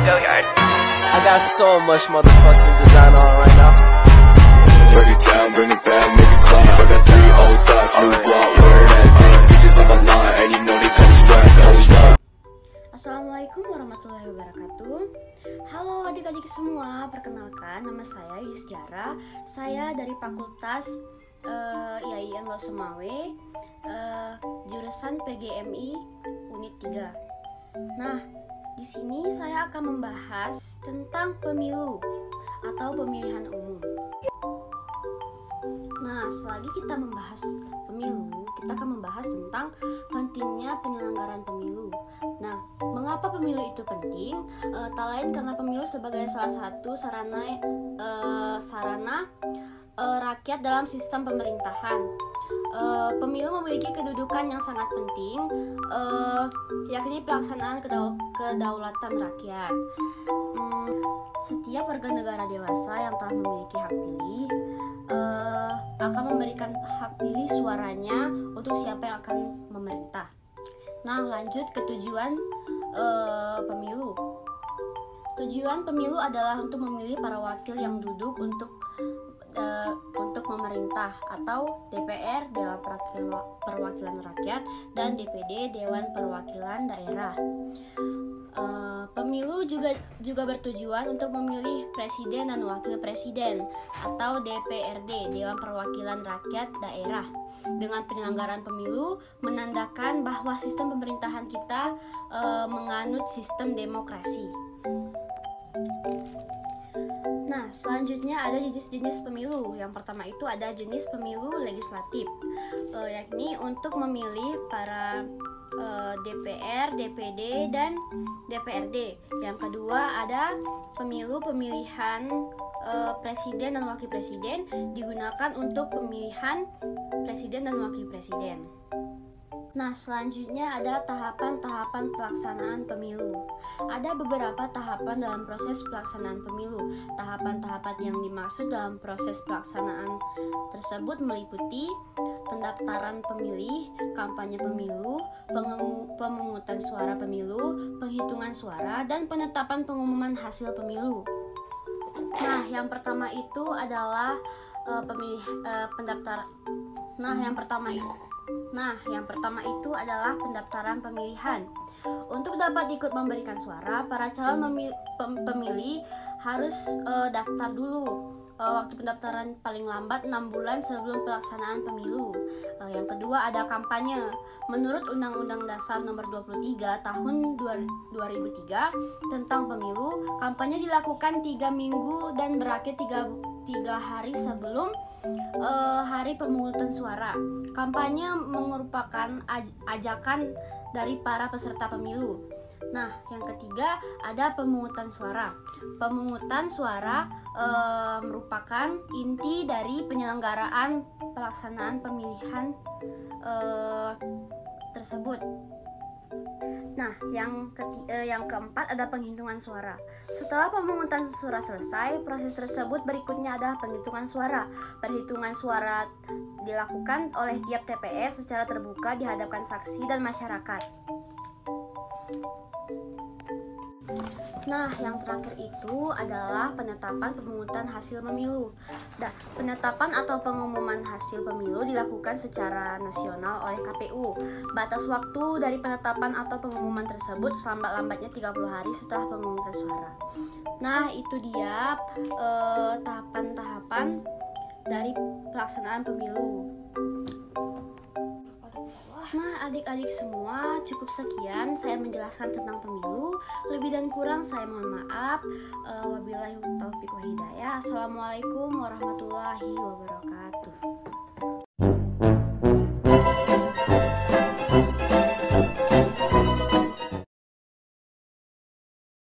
I got so much motherfucking design on right now. Break it down, bring it back, make it clap. I got 3 old thoughts, new block, where that damn bitches on my line, and you know they come strapped. Assalamualaikum warahmatullahi wabarakatuh. Halo adik-adik semua, perkenalkan nama saya Yusdiara. Saya dari Fakultas IAIN Losemawe, jurusan PGMI Unit 3. Nah, di sini saya akan membahas tentang pemilu atau pemilihan umum. Nah, selagi kita membahas pemilu, kita akan membahas tentang pentingnya penyelenggaraan pemilu. Nah, mengapa pemilu itu penting? Tak lain karena pemilu sebagai salah satu sarana rakyat dalam sistem pemerintahan. Pemilu memiliki kedudukan yang sangat penting, yakni pelaksanaan kedaulatan rakyat. Setiap warga negara dewasa yang telah memiliki hak pilih akan memberikan hak pilih suaranya untuk siapa yang akan memerintah. Nah, lanjut ke tujuan pemilu. Tujuan pemilu adalah untuk memilih para wakil yang duduk untuk memerintah, atau DPR Dewan Perwakilan Rakyat dan DPD Dewan Perwakilan Daerah. Pemilu juga bertujuan untuk memilih presiden dan wakil presiden atau DPRD Dewan Perwakilan Rakyat Daerah. Dengan penyelenggaraan pemilu menandakan bahwa sistem pemerintahan kita menganut sistem demokrasi. Nah, selanjutnya ada jenis-jenis pemilu. Yang pertama itu ada jenis pemilu legislatif, yakni untuk memilih para DPR, DPD, dan DPRD. Yang kedua ada pemilihan presiden dan wakil presiden, digunakan untuk pemilihan presiden dan wakil presiden. Nah, selanjutnya ada tahapan-tahapan pelaksanaan pemilu. Ada beberapa tahapan dalam proses pelaksanaan pemilu. Tahapan-tahapan yang dimaksud dalam proses pelaksanaan tersebut meliputi pendaftaran pemilih, kampanye pemilu, pemungutan suara pemilu, penghitungan suara, dan penetapan pengumuman hasil pemilu. Nah, yang pertama itu adalah pendaftaran. Yang pertama itu adalah pendaftaran pemilihan. Untuk dapat ikut memberikan suara, para calon pemilih harus daftar dulu. Waktu pendaftaran paling lambat 6 bulan sebelum pelaksanaan pemilu. Yang kedua ada kampanye. Menurut Undang-Undang Dasar Nomor 23 Tahun 2003 tentang pemilu, kampanye dilakukan 3 minggu dan berakhir 3 hari sebelum hari pemungutan suara. Kampanye merupakan ajakan dari para peserta pemilu. Nah, yang ketiga ada pemungutan suara. Pemungutan suara merupakan inti dari penyelenggaraan pelaksanaan pemilihan tersebut. Nah, yang keempat ada penghitungan suara. Setelah pemungutan suara selesai, proses tersebut berikutnya adalah penghitungan suara. Perhitungan suara dilakukan oleh tiap TPS secara terbuka di hadapan saksi dan masyarakat. Nah, yang terakhir itu adalah penetapan pemungutan hasil pemilu. Nah, penetapan atau pengumuman hasil pemilu dilakukan secara nasional oleh KPU. Batas waktu dari penetapan atau pengumuman tersebut selambat-lambatnya 30 hari setelah pemungutan suara. Nah, itu dia tahapan-tahapan dari pelaksanaan pemilu. Nah, adik-adik semua, cukup sekian saya menjelaskan tentang pemilu. Lebih dan kurang saya mohon maaf. Wabillahi taufiq wa hidayah. Assalamualaikum warahmatullahi wabarakatuh.